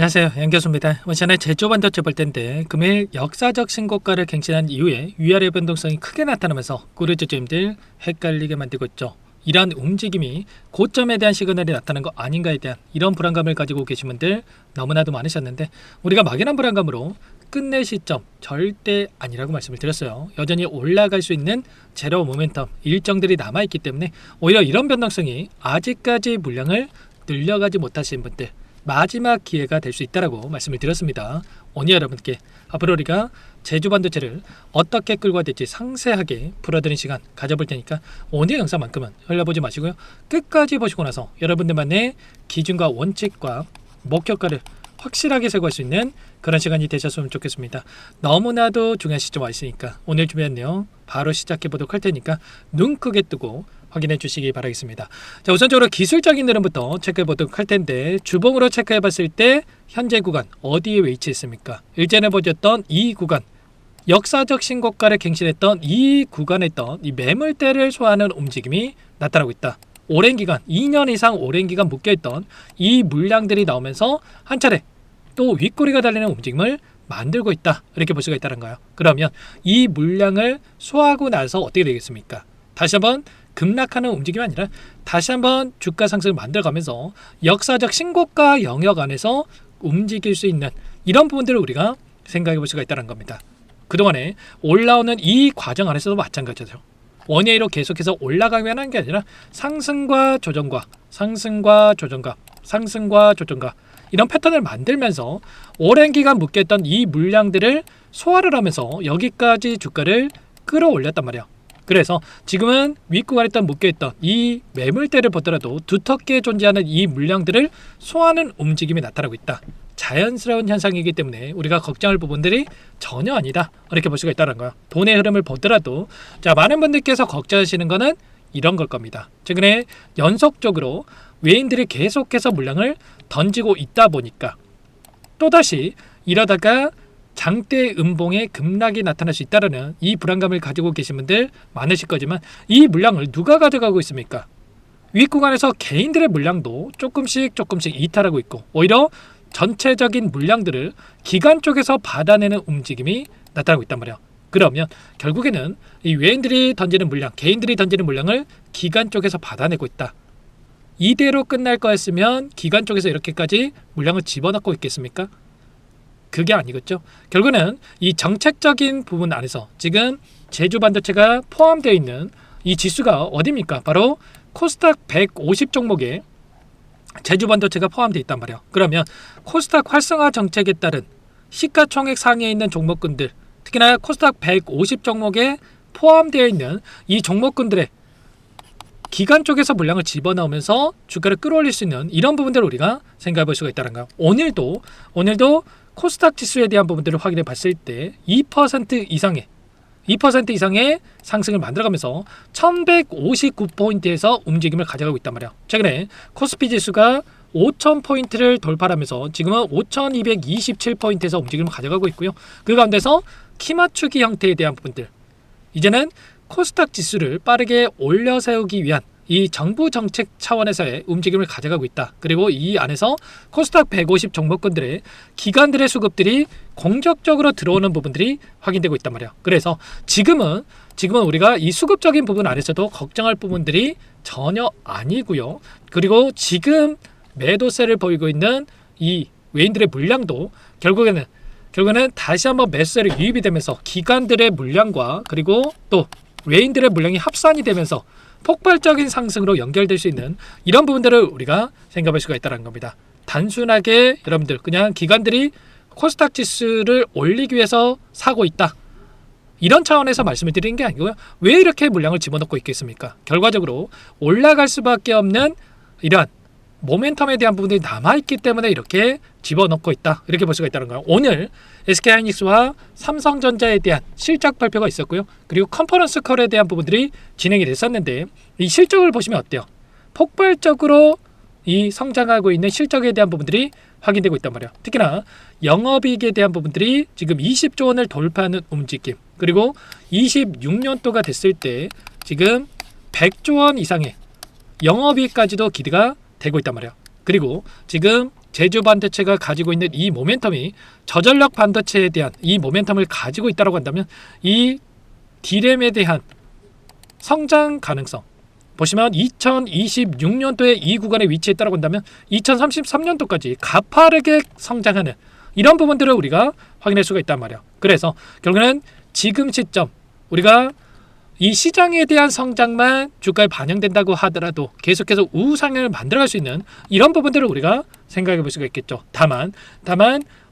안녕하세요, 양교수입니다. 오늘 제조반도체 볼 텐데 금일 역사적 신고가를 갱신한 이후에 위아래 변동성이 크게 나타나면서 고려주주님들 헷갈리게 만들고 있죠. 이러한 움직임이 고점에 대한 시그널이 나타난 거 아닌가에 대한 이런 불안감을 가지고 계신 분들 너무나도 많으셨는데, 우리가 막연한 불안감으로 끝낼 시점 절대 아니라고 말씀을 드렸어요. 여전히 올라갈 수 있는 제로 모멘텀 일정들이 남아있기 때문에 오히려 이런 변동성이 아직까지 물량을 늘려가지 못하신 분들 마지막 기회가 될 수 있다라고 말씀을 드렸습니다. 오늘 여러분께 앞으로 우리가 제조반도체를 어떻게 끌고 가야 될지 상세하게 풀어드리는 시간 가져볼 테니까 오늘 영상만큼은 흘려보지 마시고요. 끝까지 보시고 나서 여러분들만의 기준과 원칙과 목표가를 확실하게 세고할 수 있는 그런 시간이 되셨으면 좋겠습니다. 너무나도 중요한 시점 와 있으니까 오늘 준비한 내용 바로 시작해 보도록 할 테니까 눈 크게 뜨고 확인해 주시기 바라겠습니다. 자, 우선적으로 기술적인 흐름부터 체크해 보도록 할 텐데, 주봉으로 체크해 봤을 때 현재 구간 어디에 위치했습니까? 일전에 보셨던 이 구간, 역사적 신고가를 갱신했던 이 구간에 있던 이 매물대를 소화하는 움직임이 나타나고 있다. 오랜 기간, 2년 이상 오랜 기간 묶여있던 이 물량들이 나오면서 한 차례 또 윗꼬리가 달리는 움직임을 만들고 있다, 이렇게 볼 수가 있다는 거예요. 그러면 이 물량을 소화하고 나서 어떻게 되겠습니까? 다시 한번 급락하는 움직임이 아니라 다시 한번 주가 상승을 만들어가면서 역사적 신고가 영역 안에서 움직일 수 있는 이런 부분들을 우리가 생각해 볼 수가 있다는 겁니다. 그동안에 올라오는 이 과정 안에서도 마찬가지죠. 원웨이로 계속해서 올라가면 하는 게 아니라 상승과 조정과 상승과 조정과 상승과 조정과 이런 패턴을 만들면서 오랜 기간 묶였던 이 물량들을 소화를 하면서 여기까지 주가를 끌어올렸단 말이야. 그래서 지금은 윗구간에 묶여있던 이 매물대를 보더라도 두텁게 존재하는 이 물량들을 소화하는 움직임이 나타나고 있다. 자연스러운 현상이기 때문에 우리가 걱정할 부분들이 전혀 아니다, 이렇게 볼 수가 있다는 거야. 돈의 흐름을 보더라도 자, 많은 분들께서 걱정하시는 거는 이런 걸 겁니다. 최근에 연속적으로 외인들이 계속해서 물량을 던지고 있다 보니까 또다시 이러다가 장대 음봉의 급락이 나타날 수 있다는 이 불안감을 가지고 계신 분들 많으실 거지만, 이 물량을 누가 가져가고 있습니까? 윗구간에서 개인들의 물량도 조금씩 이탈하고 있고, 오히려 전체적인 물량들을 기관 쪽에서 받아내는 움직임이 나타나고 있단 말이야. 그러면 결국에는 이 외인들이 던지는 물량, 개인들이 던지는 물량을 기관 쪽에서 받아내고 있다. 이대로 끝날 거였으면 기관 쪽에서 이렇게까지 물량을 집어넣고 있겠습니까? 그게 아니겠죠. 결국은 이 정책적인 부분 안에서 지금 제조반도체가 포함되어 있는 이 지수가 어디입니까? 바로 코스닥 150 종목에 제조반도체가 포함되어 있단 말이에요. 그러면 코스닥 활성화 정책에 따른 시가총액 상위에 있는 종목군들, 특히나 코스닥 150 종목에 포함되어 있는 이 종목군들의 기관 쪽에서 물량을 집어넣으면서 주가를 끌어올릴 수 있는 이런 부분들을 우리가 생각해 볼 수가 있다는 거예요. 오늘도 코스닥 지수에 대한 부분들을 확인해 봤을 때 2% 이상의 상승을 만들어가면서 1159포인트에서 움직임을 가져가고 있단 말이야. 최근에 코스피 지수가 5000포인트를 돌파하면서 지금은 5227포인트에서 움직임을 가져가고 있고요. 그 가운데서 키 맞추기 형태에 대한 부분들, 이제는 코스닥 지수를 빠르게 올려 세우기 위한 이 정부 정책 차원에서의 움직임을 가져가고 있다. 그리고 이 안에서 코스닥 150 종목군들의 기관들의 수급들이 공격적으로 들어오는 부분들이 확인되고 있단 말이야. 그래서 지금은 우리가 이 수급적인 부분 안에서도 걱정할 부분들이 전혀 아니고요. 그리고 지금 매도세를 보이고 있는 이 외인들의 물량도 결국에는 다시 한번 매수세를 유입이 되면서 기관들의 물량과 그리고 또 외인들의 물량이 합산이 되면서 폭발적인 상승으로 연결될 수 있는 이런 부분들을 우리가 생각할 수가 있다는 겁니다. 단순하게 여러분들 그냥 기관들이 코스닥 지수를 올리기 위해서 사고 있다, 이런 차원에서 말씀을 드리는 게 아니고요. 왜 이렇게 물량을 집어넣고 있겠습니까? 결과적으로 올라갈 수밖에 없는 이러한 모멘텀에 대한 부분들이 남아있기 때문에 이렇게 집어넣고 있다, 이렇게 볼 수가 있다는 거예요. 오늘 SK하이닉스와 삼성전자에 대한 실적 발표가 있었고요. 그리고 컨퍼런스 콜에 대한 부분들이 진행이 됐었는데, 이 실적을 보시면 어때요? 폭발적으로 이 성장하고 있는 실적에 대한 부분들이 확인되고 있단 말이에요. 특히나 영업이익에 대한 부분들이 지금 20조 원을 돌파하는 움직임, 그리고 26년도가 됐을 때 지금 100조 원 이상의 영업이익까지도 기대가 되고 있단 말이에요. 그리고 지금 제주 반도체가 가지고 있는 이 모멘텀이 저전력 반도체에 대한 이 모멘텀을 가지고 있다고 한다면 이 D램에 대한 성장 가능성, 보시면 2026년도에 이 구간에 위치했다고 한다면 2033년도까지 가파르게 성장하는 이런 부분들을 우리가 확인할 수가 있단 말이에요. 그래서 결국은 지금 시점 우리가 이 시장에 대한 성장만 주가에 반영된다고 하더라도 계속해서 우상을 만들어갈 수 있는 이런 부분들을 우리가 생각해 볼 수가 있겠죠. 다만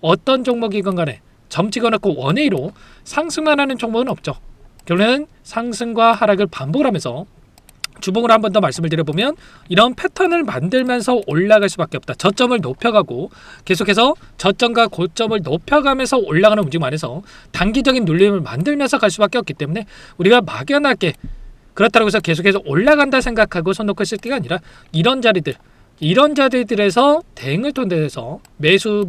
어떤 종목이건 간에 점 찍어놓고 원웨이로 상승만 하는 종목은 없죠. 결국은 상승과 하락을 반복을 하면서 주봉으로 한 번 더 말씀을 드려보면 이런 패턴을 만들면서 올라갈 수밖에 없다. 저점을 높여가고 계속해서 저점과 고점을 높여가면서 올라가는 움직임 안에서 단기적인 눌림을 만들면서 갈 수밖에 없기 때문에 우리가 막연하게 그렇다고 해서 계속해서 올라간다 생각하고 손 놓고 있을 때가 아니라 이런 자리들에서 대응을 통해서 매수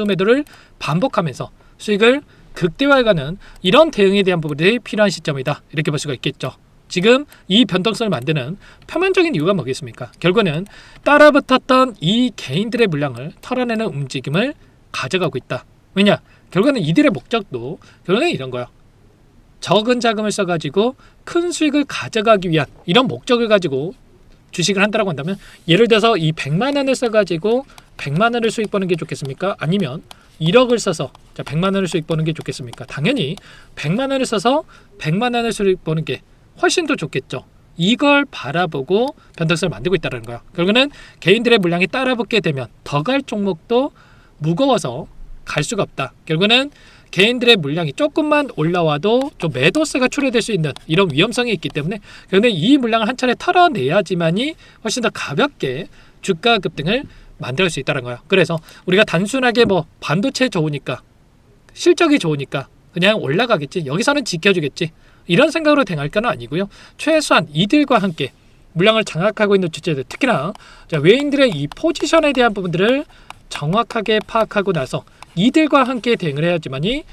매도를 반복하면서 수익을 극대화해가는 이런 대응에 대한 부분들이 필요한 시점이다. 이렇게 볼 수가 있겠죠. 지금 이 변동성을 만드는 표면적인 이유가 뭐겠습니까? 결국은 따라붙었던 이 개인들의 물량을 털어내는 움직임을 가져가고 있다. 왜냐? 결국은 이들의 목적도 결국은 이런 거야. 적은 자금을 써가지고 큰 수익을 가져가기 위한 이런 목적을 가지고 주식을 한다고 한다면 예를 들어서 이 100만 원을 써가지고 100만 원을 수익 보는 게 좋겠습니까? 아니면 1억을 써서 100만 원을 수익 보는 게 좋겠습니까? 당연히 100만 원을 써서 100만 원을 수익 보는 게 훨씬 더 좋겠죠. 이걸 바라보고 변동성을 만들고 있다는 거야. 결국은 개인들의 물량이 따라붙게 되면 더 갈 종목도 무거워서 갈 수가 없다. 결국은 개인들의 물량이 조금만 올라와도 좀 매도세가 출현될 수 있는 이런 위험성이 있기 때문에 결국은 이 물량을 한 차례 털어내야지만이 훨씬 더 가볍게 주가 급등을 만들 수 있다는 거야. 그래서 우리가 단순하게 뭐 반도체 좋으니까 실적이 좋으니까 그냥 올라가겠지, 여기서는 지켜주겠지, 이런 생각으로 대응할 건 아니고요. 최소한 이들과 함께 물량을 장악하고 있는 주체들, 특히나 외인들의 이 포지션에 대한 부분들을 정확하게 파악하고 나서 이들과 함께 대응을 해야지만이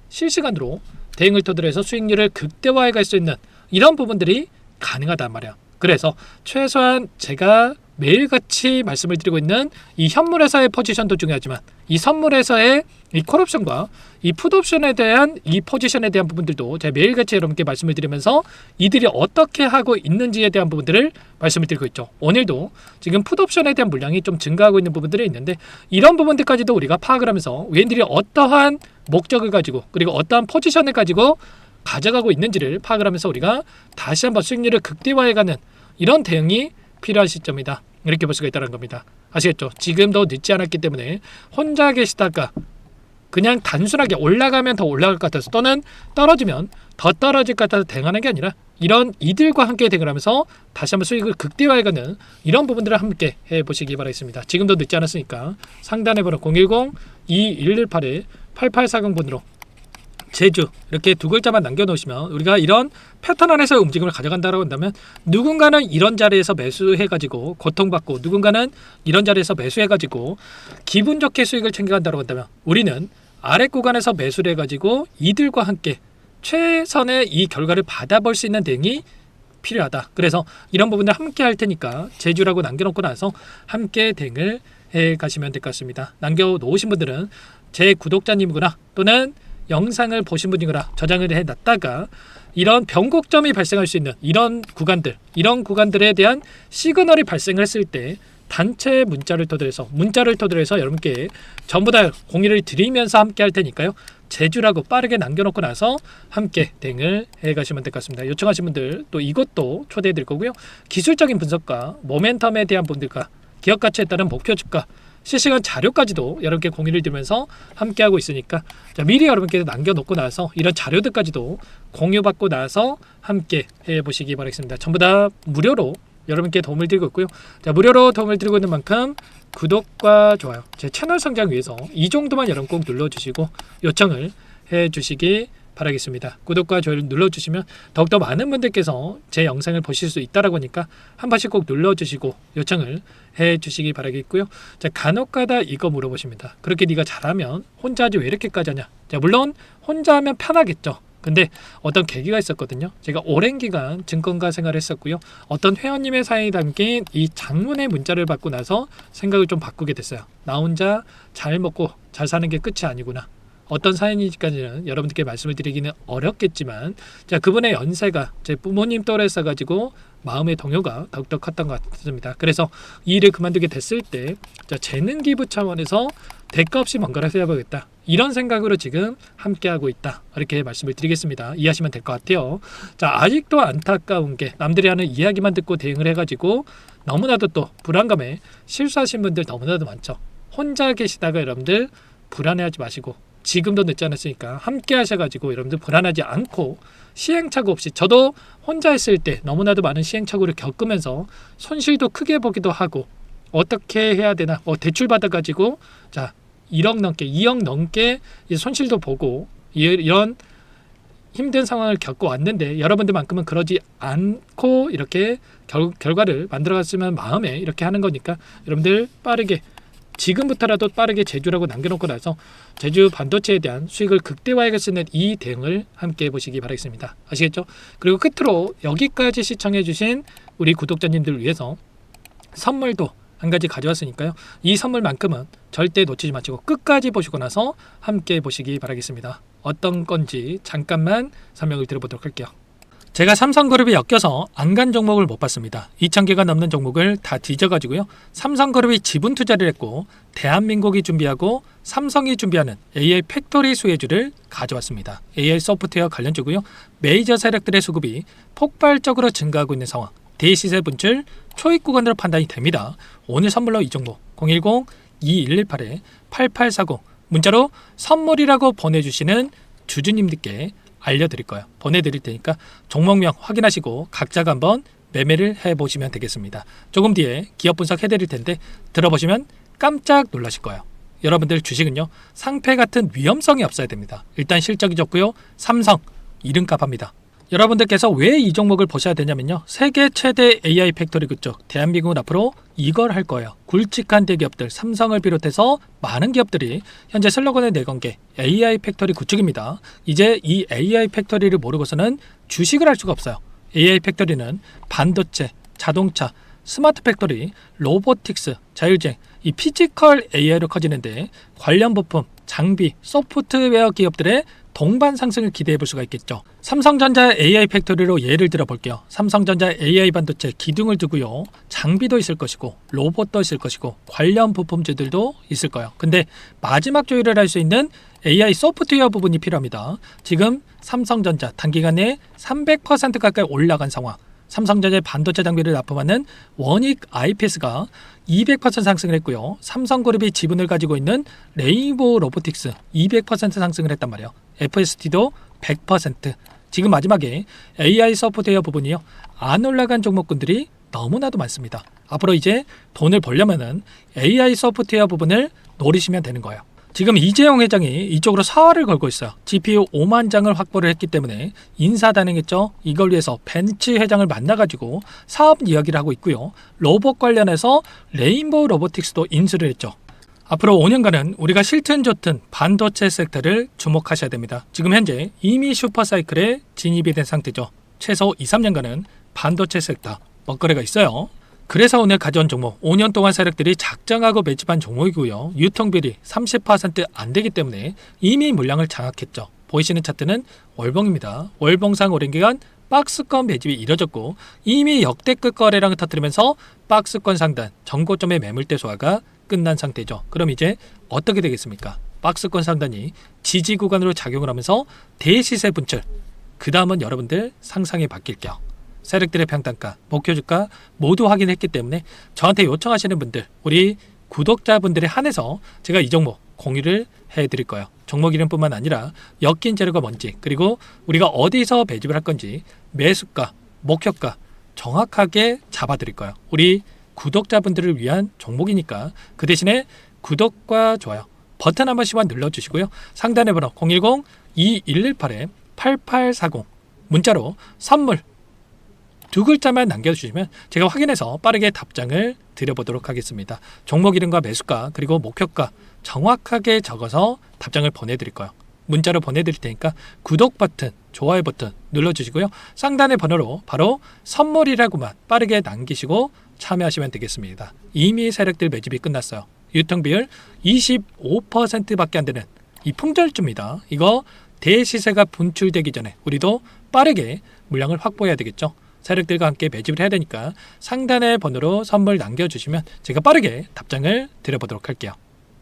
실시간으로 대응을 토대로 해서 수익률을 극대화해 갈 수 있는 이런 부분들이 가능하단 말이야. 그래서 최소한 제가 매일같이 말씀을 드리고 있는 이 현물회사의 포지션도 중요하지만 이 선물회사의 이 콜옵션과 이 풋옵션에 대한 이 포지션에 대한 부분들도 제가 매일같이 여러분께 말씀을 드리면서 이들이 어떻게 하고 있는지에 대한 부분들을 말씀을 드리고 있죠. 오늘도 지금 풋옵션에 대한 물량이 좀 증가하고 있는 부분들이 있는데 이런 부분들까지도 우리가 파악을 하면서 외인들이 어떠한 목적을 가지고 그리고 어떠한 포지션을 가지고 가져가고 있는지를 파악을 하면서 우리가 다시 한번 수익률을 극대화해가는 이런 대응이 필요한 시점이다. 이렇게 볼 수가 있다는 겁니다. 아시겠죠? 지금도 늦지 않았기 때문에 혼자 계시다가 그냥 단순하게 올라가면 더 올라갈 것 같아서 또는 떨어지면 더 떨어질 것 같아서 대응하는 게 아니라 이런 이들과 함께 대응을 하면서 다시 한번 수익을 극대화해가는 이런 부분들을 함께 해보시기 바라겠습니다. 지금도 늦지 않았으니까 상단에 번호 010-2118-8840번으로 제주 이렇게 두 글자만 남겨놓으시면 우리가 이런 패턴 안에서의 움직임을 가져간다고 한다면 누군가는 이런 자리에서 매수해가지고 고통받고 누군가는 이런 자리에서 매수해가지고 기분 좋게 수익을 챙겨간다고 한다면 우리는 아래 구간에서 매수를 해가지고 이들과 함께 최선의 이 결과를 받아볼 수 있는 대응이 필요하다. 그래서 이런 부분을 함께 할 테니까 제주라고 남겨놓고 나서 함께 대응을 해 가시면 될 것 같습니다. 남겨놓으신 분들은 제 구독자님이거나 또는 영상을 보신 분이거나 저장을 해놨다가 이런 변곡점이 발생할 수 있는 이런 구간들에 대한 시그널이 발생했을 때 단체 문자를 토대로 해서 여러분께 전부 다 공유를 드리면서 함께 할 테니까요. 제주라고 빠르게 남겨놓고 나서 함께 대응을 해가시면 될 것 같습니다. 요청하신 분들 또 이것도 초대해 드릴 거고요. 기술적인 분석과 모멘텀에 대한 분들과 기업 가치에 따른 목표 주가 실시간 자료까지도 여러분께 공유를 드리면서 함께하고 있으니까 미리 여러분께 남겨놓고 나서 이런 자료들까지도 공유받고 나서 함께 해보시기 바라겠습니다. 전부 다 무료로 여러분께 도움을 드리고 있고요. 무료로 도움을 드리고 있는 만큼 구독과 좋아요, 제 채널 성장 위해서 이 정도만 여러분 꼭 눌러주시고 요청을 해주시기 바라겠습니다. 구독과 좋아요를 눌러주시면 더욱더 많은 분들께서 제 영상을 보실 수 있다라고 하니까 한 번씩 꼭 눌러주시고 요청을 해주시기 바라겠고요. 자, 간혹가다 이거 물어보십니다. 그렇게 네가 잘하면 혼자 하지 왜 이렇게까지 하냐? 자, 물론 혼자 하면 편하겠죠. 근데 어떤 계기가 있었거든요. 제가 오랜 기간 증권가 생활을 했었고요. 어떤 회원님의 사연이 담긴 이 장문의 문자를 받고 나서 생각을 좀 바꾸게 됐어요. 나 혼자 잘 먹고 잘 사는 게 끝이 아니구나. 어떤 사연인지까지는 여러분들께 말씀을 드리기는 어렵겠지만, 자, 그분의 연세가 제 부모님 또래서 가지고 마음의 동요가 더욱더 컸던 것 같습니다. 그래서 이 일을 그만두게 됐을 때, 자, 재능 기부 차원에서 대가 없이 뭔가를 해야겠다, 이런 생각으로 지금 함께하고 있다, 이렇게 말씀을 드리겠습니다. 이해하시면 될 것 같아요. 자, 아직도 안타까운 게 남들이 하는 이야기만 듣고 대응을 해가지고 너무나도 또 불안감에 실수하신 분들 너무나도 많죠. 혼자 계시다가 여러분들 불안해하지 마시고, 지금도 늦지 않았으니까 함께 하셔가지고 여러분들 불안하지 않고 시행착오 없이, 저도 혼자 했을 때 너무나도 많은 시행착오를 겪으면서 손실도 크게 보기도 하고, 어떻게 해야 되나, 대출 받아가지고 자 1억 넘게 2억 넘게 손실도 보고 이런 힘든 상황을 겪고 왔는데, 여러분들만큼은 그러지 않고 이렇게 결과를 만들어갔으면 마음에 이렇게 하는 거니까, 여러분들 빠르게 지금부터라도 빠르게 제주라고 남겨놓고 나서 제주 반도체에 대한 수익을 극대화하게 쓰는 이 대응을 함께 해보시기 바라겠습니다. 아시겠죠? 그리고 끝으로 여기까지 시청해주신 우리 구독자님들을 위해서 선물도 한 가지 가져왔으니까요. 이 선물만큼은 절대 놓치지 마시고 끝까지 보시고 나서 함께 보시기 바라겠습니다. 어떤 건지 잠깐만 설명을 드려보도록 할게요. 제가 삼성그룹에 엮여서 안 간 종목을 못 봤습니다. 2,000개가 넘는 종목을 다 뒤져가지고요. 삼성그룹이 지분 투자를 했고 대한민국이 준비하고 삼성이 준비하는 AI 팩토리 수혜주를 가져왔습니다. AI 소프트웨어 관련주고요. 메이저 세력들의 수급이 폭발적으로 증가하고 있는 상황. 대시세 분출 초입 구간으로 판단이 됩니다. 오늘 선물로 이 종목 010-2118-8840 문자로 선물이라고 보내주시는 주주님들께 알려드릴 거예요. 보내드릴 테니까 종목명 확인하시고 각자가 한번 매매를 해보시면 되겠습니다. 조금 뒤에 기업 분석 해드릴 텐데 들어보시면 깜짝 놀라실 거예요. 여러분들 주식은요, 상패 같은 위험성이 없어야 됩니다. 일단 실적이 좋고요. 삼성 이름값 합니다. 여러분들께서 왜 이 종목을 보셔야 되냐면요, 세계 최대 AI 팩토리 그쪽 대한민국은 앞으로 이걸 할 거예요. 굵직한 대기업들 삼성을 비롯해서 많은 기업들이 현재 슬로건을 내건 게 AI 팩토리 구축입니다. 이제 이 AI 팩토리를 모르고서는 주식을 할 수가 없어요. AI 팩토리는 반도체, 자동차, 스마트 팩토리, 로보틱스, 자율주행, 이 피지컬 AI로 커지는데 관련 부품, 장비, 소프트웨어 기업들의 동반 상승을 기대해 볼 수가 있겠죠. 삼성전자 AI 팩토리로 예를 들어 볼게요. 삼성전자 AI 반도체 기둥을 두고요. 장비도 있을 것이고 로봇도 있을 것이고 관련 부품주들도 있을 거예요. 근데 마지막 조율을 할 수 있는 AI 소프트웨어 부분이 필요합니다. 지금 삼성전자 단기간에 300% 가까이 올라간 상황. 삼성전자의 반도체 장비를 납품하는 원익 IPS가 200% 상승을 했고요. 삼성그룹이 지분을 가지고 있는 레인보우 로보틱스 200% 상승을 했단 말이에요. FST도 100%. 지금 마지막에 AI 소프트웨어 부분이요, 안 올라간 종목군들이 너무나도 많습니다. 앞으로 이제 돈을 벌려면은 AI 소프트웨어 부분을 노리시면 되는 거예요. 지금 이재용 회장이 이쪽으로 사활을 걸고 있어요. GPU 5만 장을 확보를 했기 때문에 인사단행했죠. 이걸 위해서 벤츠 회장을 만나가지고 사업 이야기를 하고 있고요. 로봇 관련해서 레인보우 로보틱스도 인수를 했죠. 앞으로 5년간은 우리가 싫든 좋든 반도체 섹터를 주목하셔야 됩니다. 지금 현재 이미 슈퍼사이클에 진입이 된 상태죠. 최소 2-3년간은 반도체 섹터 먹거리가 있어요. 그래서 오늘 가져온 종목 5년 동안 세력들이 작정하고 매집한 종목이고요. 유통비율이 30% 안 되기 때문에 이미 물량을 장악했죠. 보이시는 차트는 월봉입니다. 월봉상 오랜 기간 박스권 매집이 이뤄졌고 이미 역대급 거래량을 터뜨리면서 박스권 상단 전고점의 매물대 소화가 끝난 상태죠. 그럼 이제 어떻게 되겠습니까? 박스권 상단이 지지 구간으로 작용을 하면서 대시세 분출, 그 다음은 여러분들 상상이 바뀔게요. 세력들의 평단가, 목표주가 모두 확인했기 때문에 저한테 요청하시는 분들, 우리 구독자분들에 한해서 제가 이 종목 공유를 해드릴 거예요. 종목 이름뿐만 아니라 엮인 재료가 뭔지, 그리고 우리가 어디서 매집을 할 건지 매수가, 목표가 정확하게 잡아드릴 거예요. 우리 구독자분들을 위한 종목이니까 그 대신에 구독과 좋아요 버튼 한 번씩만 눌러주시고요. 상단의 번호 010-2118-8840 문자로 선물 두 글자만 남겨주시면 제가 확인해서 빠르게 답장을 드려보도록 하겠습니다. 종목 이름과 매수가 그리고 목표가 정확하게 적어서 답장을 보내드릴 거예요. 문자로 보내드릴 테니까 구독 버튼, 좋아요 버튼 눌러주시고요. 상단의 번호로 바로 선물이라고만 빠르게 남기시고 참여하시면 되겠습니다. 이미 세력들 매집이 끝났어요. 유통비율 25%밖에 안 되는 이 풍절주입니다. 이거 대시세가 분출되기 전에 우리도 빠르게 물량을 확보해야 되겠죠. 세력들과 함께 매집을 해야 되니까 상단의 번호로 선물 남겨주시면 제가 빠르게 답장을 드려보도록 할게요.